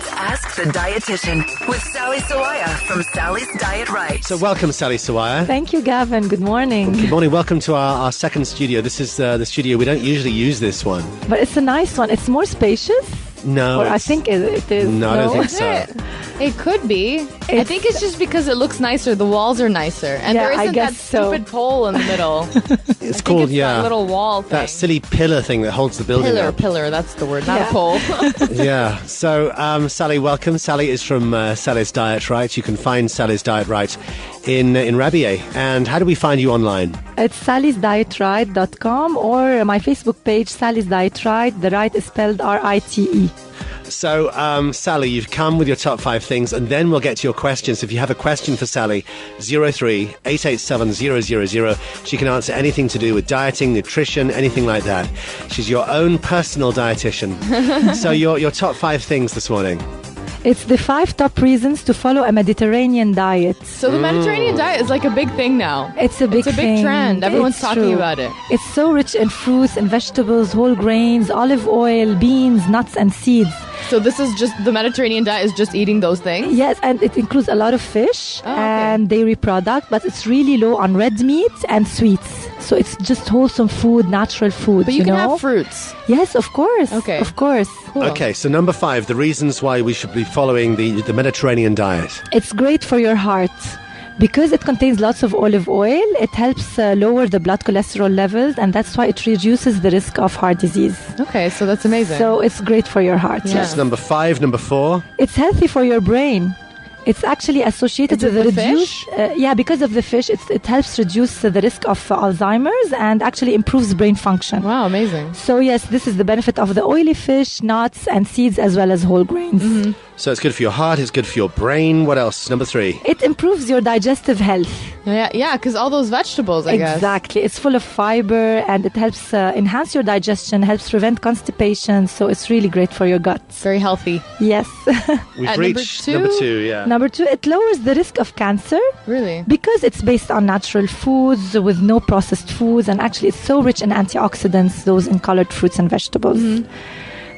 it's Ask the Dietitian with Sally Sawaya from Sally's Diet Right. So welcome, Sally Sawaya. Thank you, Gavin. Good morning. Good morning. Welcome to our second studio. This is the studio. We don't usually use this one. But it's a nice one. It's more spacious. No. Or I think it is. No, I don't think so. It could be. I think it's just because it looks nicer. The walls are nicer. And Yeah, there I isn't guess that so. stupid pole in the middle. It's called, that little wall thing. that silly pillar thing that holds the building up. Pillar, that's the word, not Yeah. a pole. Yeah. So, Sally, welcome. Sally is from Sally's Diet Right. You can find Sally's Diet Right in Rabier. And how do we find you online? It's sallysdietright.com or my Facebook page, Sally's Diet Right. The right is spelled R-I-T-E. So, Sally, you've come with your top 5 things, and then we'll get to your questions. If you have a question for Sally, 03-887-000. She can answer anything to do with dieting, nutrition, anything like that. She's your own personal dietitian. So, your top 5 things this morning. It's the 5 top reasons to follow a Mediterranean diet. So the Mediterranean diet is like a big thing now. It's a big thing. trend. Everyone's It's talking true. about it. It's so rich in fruits and vegetables, whole grains, olive oil, beans, nuts, and seeds. So this is just, the Mediterranean diet is just eating those things? Yes, and it includes a lot of fish Oh, okay. and dairy product, but it's really low on red meat and sweets. So it's just wholesome food, natural food. But you can know? have fruits. Yes, of course. Okay. Of course. Cool. Okay, so number 5, the reasons why we should be following the Mediterranean diet. It's great for your heart. Because it contains lots of olive oil, it helps lower the blood cholesterol levels, and that's why it reduces the risk of heart disease. Okay, so that's amazing. So it's great for your heart. Yeah. That's number 5. Number 4. It's healthy for your brain. It's actually associated Is it with the reduce. Yeah, because of the fish, it helps reduce the risk of Alzheimer's and actually improves brain function. Wow, amazing. So yes, this is the benefit of the oily fish, nuts, and seeds, as well as whole grains. Mm-hmm. So it's good for your heart, it's good for your brain. What else? Number 3. It improves your digestive health. Yeah, because all those vegetables, I guess. Exactly. It's full of fiber and it helps enhance your digestion, helps prevent constipation. So it's really great for your guts. Very healthy. Yes. We've At reached number number 2, two? yeah. Number 2, it lowers the risk of cancer Really? because it's based on natural foods with no processed foods, and actually it's so rich in antioxidants, those in colored fruits and vegetables.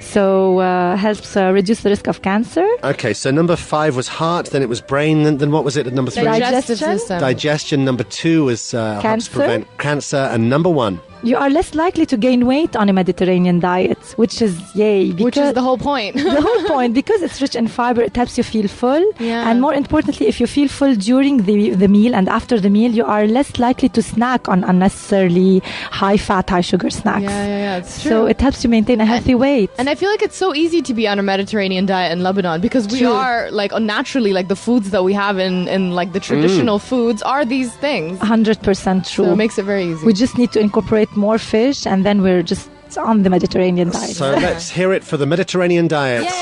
So helps reduce the risk of cancer. Okay, so number 5 was heart, then it was brain, then what was it at number 3? Digestive Digestion? system. Digestion. Number 2 was helps Cancer. prevent cancer, and number 1. You are less likely to gain weight on a Mediterranean diet, which is yay. Which is the whole point. the whole point, because it's rich in fiber, it helps you feel full. Yeah. And more importantly, if you feel full during the meal and after the meal, you are less likely to snack on unnecessarily high fat, high sugar snacks. Yeah, it's true. So it helps you maintain a healthy weight. And I feel like it's so easy to be on a Mediterranean diet in Lebanon because we True. are like naturally like the foods that we have in like the traditional foods are these things. 100% true. So it makes it very easy. We just need to incorporate more fish, and then we're just on the Mediterranean diet. So let's hear it for the Mediterranean diet. If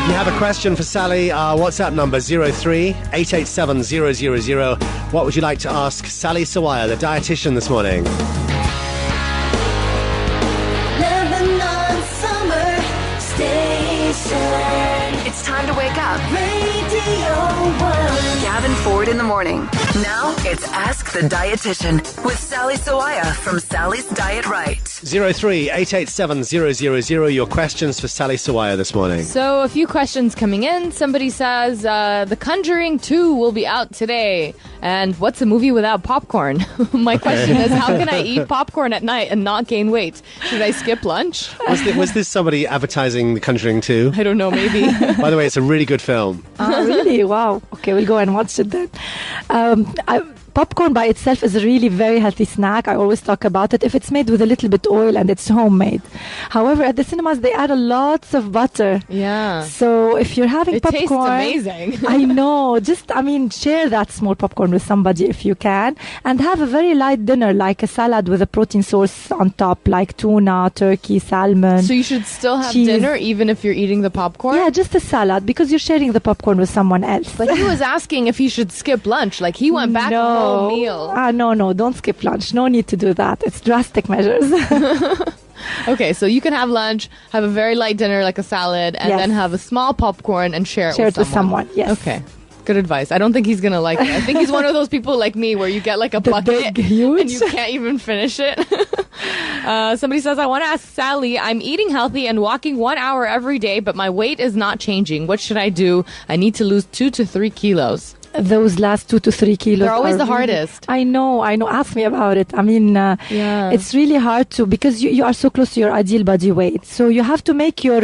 you have a question for Sally, our WhatsApp number 03-887-000. What would you like to ask Sally Sawaya, the dietitian, this morning? Lebanon Summer Station. It's time to wake up. Radio 1. Gavin Ford in the morning. Now it's Ask the Dietitian with Sally Sawaya from Sally's Diet Right. 03-887-000. Your questions for Sally Sawaya this morning. So a few questions coming in. Somebody says, The Conjuring 2 will be out today. And what's a movie without popcorn? My question is, how can I eat popcorn at night and not gain weight? Should I skip lunch? Was this somebody advertising The Conjuring 2? I don't know, maybe. By the way, it's a really good film. Oh, really? Wow. Okay, we'll go and watch it then. Popcorn by itself is a really very healthy snack. I always talk about it if it's made with a little bit oil and it's homemade. However, at the cinemas, they add a lots of butter. Yeah. So if you're having It popcorn... tastes amazing. I know. Share that small popcorn with somebody if you can. And have a very light dinner, like a salad with a protein source on top, like tuna, turkey, salmon. So you should still have cheese. dinner even if you're eating the popcorn? Yeah, just a salad, because you're sharing the popcorn with someone else. But he was asking if he should skip lunch. Like he went back a whole meal. No, don't skip lunch. No need to do that. It's drastic measures. Okay, so you can have lunch, have a very light dinner like a salad, and Yes. then have a small popcorn and share it Share with it with someone, yes. Okay. Good advice. I don't think he's going to like it. I think he's one of those people like me where you get like a bucket big, huge. and you can't even finish it. Somebody says, I want to ask Sally, I'm eating healthy and walking 1 hour every day, but my weight is not changing. What should I do? I need to lose 2 to 3 kilos. Those last 2 to 3 kilos. They're always are the really- hardest. I know. Ask me about it. I mean, it's really hard to, because you are so close to your ideal body weight. So you have to make your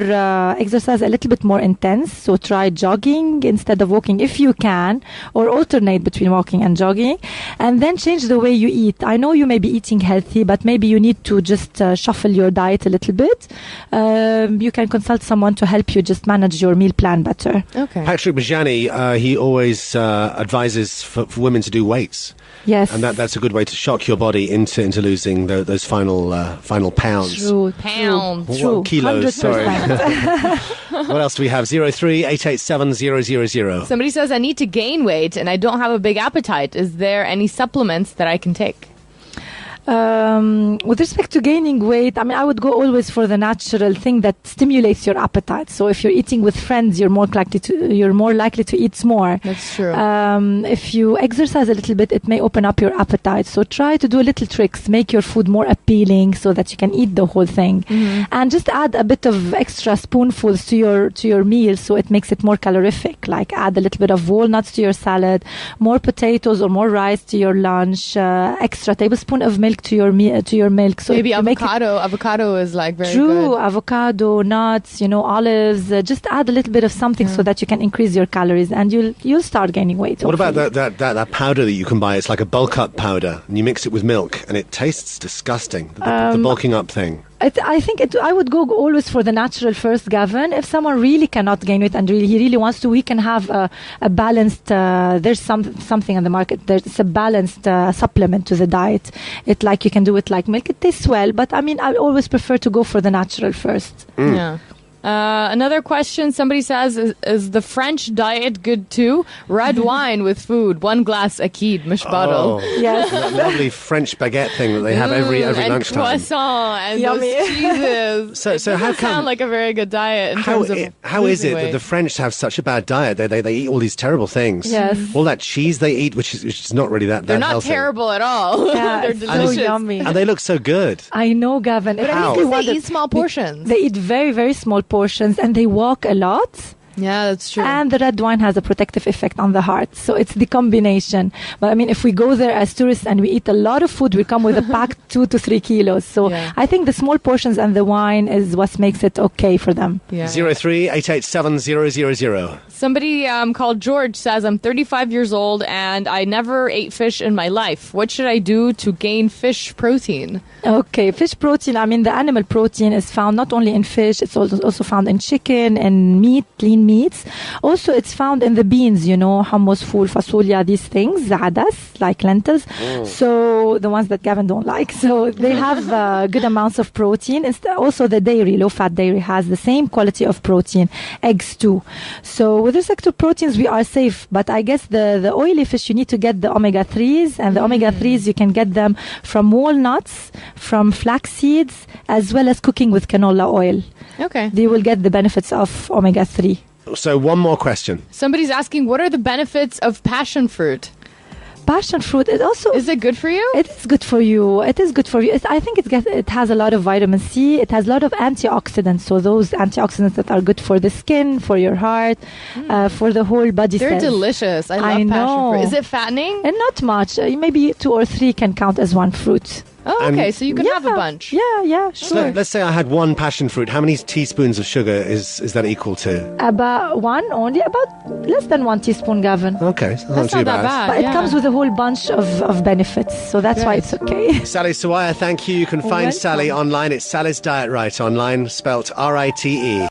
exercise a little bit more intense. So try jogging instead of walking if you can, or alternate between walking and jogging. And then change the way you eat. I know you may be eating healthy, but maybe you need to just shuffle your diet a little bit. You can consult someone to help you just manage your meal plan better. Okay. Patrick Bajani, he always advises for women to do weights. Yes. And that's a good way to shock your body into losing those final pounds. True. Pounds. True. Kilos, sorry. 100%. What else do we have? 03-887-000. Somebody says, I need to gain weight and I don't have a big appetite. Is there any supplements that I can take? With respect to gaining weight, I mean, I would go always for the natural thing that stimulates your appetite. So if you're eating with friends, you're more likely to eat more. That's true. If you exercise a little bit, it may open up your appetite. So try to do little tricks, make your food more appealing so that you can eat the whole thing, and just add a bit of extra spoonfuls to your meal, so it makes it more calorific. Like add a little bit of walnuts to your salad, more potatoes or more rice to your lunch, extra tablespoon of milk to your milk. So Maybe you make it- avocado. Avocado is like very True, good. avocado, nuts, olives. Just add a little bit of something so that you can increase your calories, and you'll start gaining weight. What about hopefully. that powder that you can buy? It's like a bulk up powder, and you mix it with milk, and it tastes disgusting. The bulking up thing. I think I would go always for the natural first, Gavin. If someone really cannot gain weight and he really wants to, we can have a balanced. There's something on the market. There's a balanced supplement to the diet. You can do it like milk. It tastes well, but I mean, I always prefer to go for the natural first. Yeah. Another question, somebody says, is the French diet good too? Red wine with food, 1 glass akid, mish bottle. Yes. That lovely French baguette thing that they have every and lunchtime. croissant and Yummy. those cheeses. So how Doesn't come- sound like a very good diet in How terms of how is losing it that weight. the French have such a bad diet? They eat all these terrible things. Yes. All that cheese they eat, which is not really that They're not healthy. terrible at all. Yeah, They're it's so delicious. yummy. And they look so good. I know, Gavin. But I How? think wonder- they eat small portions. They eat very, very small portions, and they walk a lot. Yeah, that's true. And the red wine has a protective effect on the heart. So it's the combination. But I mean, if we go there as tourists and we eat a lot of food, we come with a packed 2 to 3 kilos. So Yeah. I think the small portions and the wine is what makes it okay for them. yeah. 03-887-000. Somebody called George says, I'm 35 years old and I never ate fish in my life. What should I do to gain fish protein? Okay, fish protein. I mean, the animal protein is found not only in fish, it's also found in chicken and meat, lean meats. Also, it's found in the beans, hummus, ful, fasulya, these things, adas, like lentils. So the ones that Gavin don't like. So they have good amounts of protein. Also, the dairy, low-fat dairy, has the same quality of protein. Eggs too. So with respect to proteins, we are safe. But I guess the oily fish, you need to get the omega-3s. And the omega-3s, you can get them from walnuts, from flax seeds, as well as cooking with canola oil. Okay. They will get the benefits of omega-3. So one more question. Somebody's asking, what are the benefits of passion fruit? Passion fruit is also... Is it good for you? It is good for you. It is good for you. I think it has a lot of vitamin C. It has a lot of antioxidants. So those antioxidants that are good for the skin, for your heart, for the whole body They're cells. delicious. I love I passion know. fruit. Is it fattening? And not much. Maybe 2 or 3 can count as one fruit. Oh, And- okay. So you can have a bunch. Yeah, So sure. let's say I had one passion fruit. How many teaspoons of sugar is that equal to? About less than 1 teaspoon, Gavin. Okay, so That's not too not that bad. But yeah. it comes with a whole bunch of benefits. So that's why it's okay. Sally Sawaya, thank you. You can find Welcome. Sally online. It's Sally's Diet Right online, spelt RITE.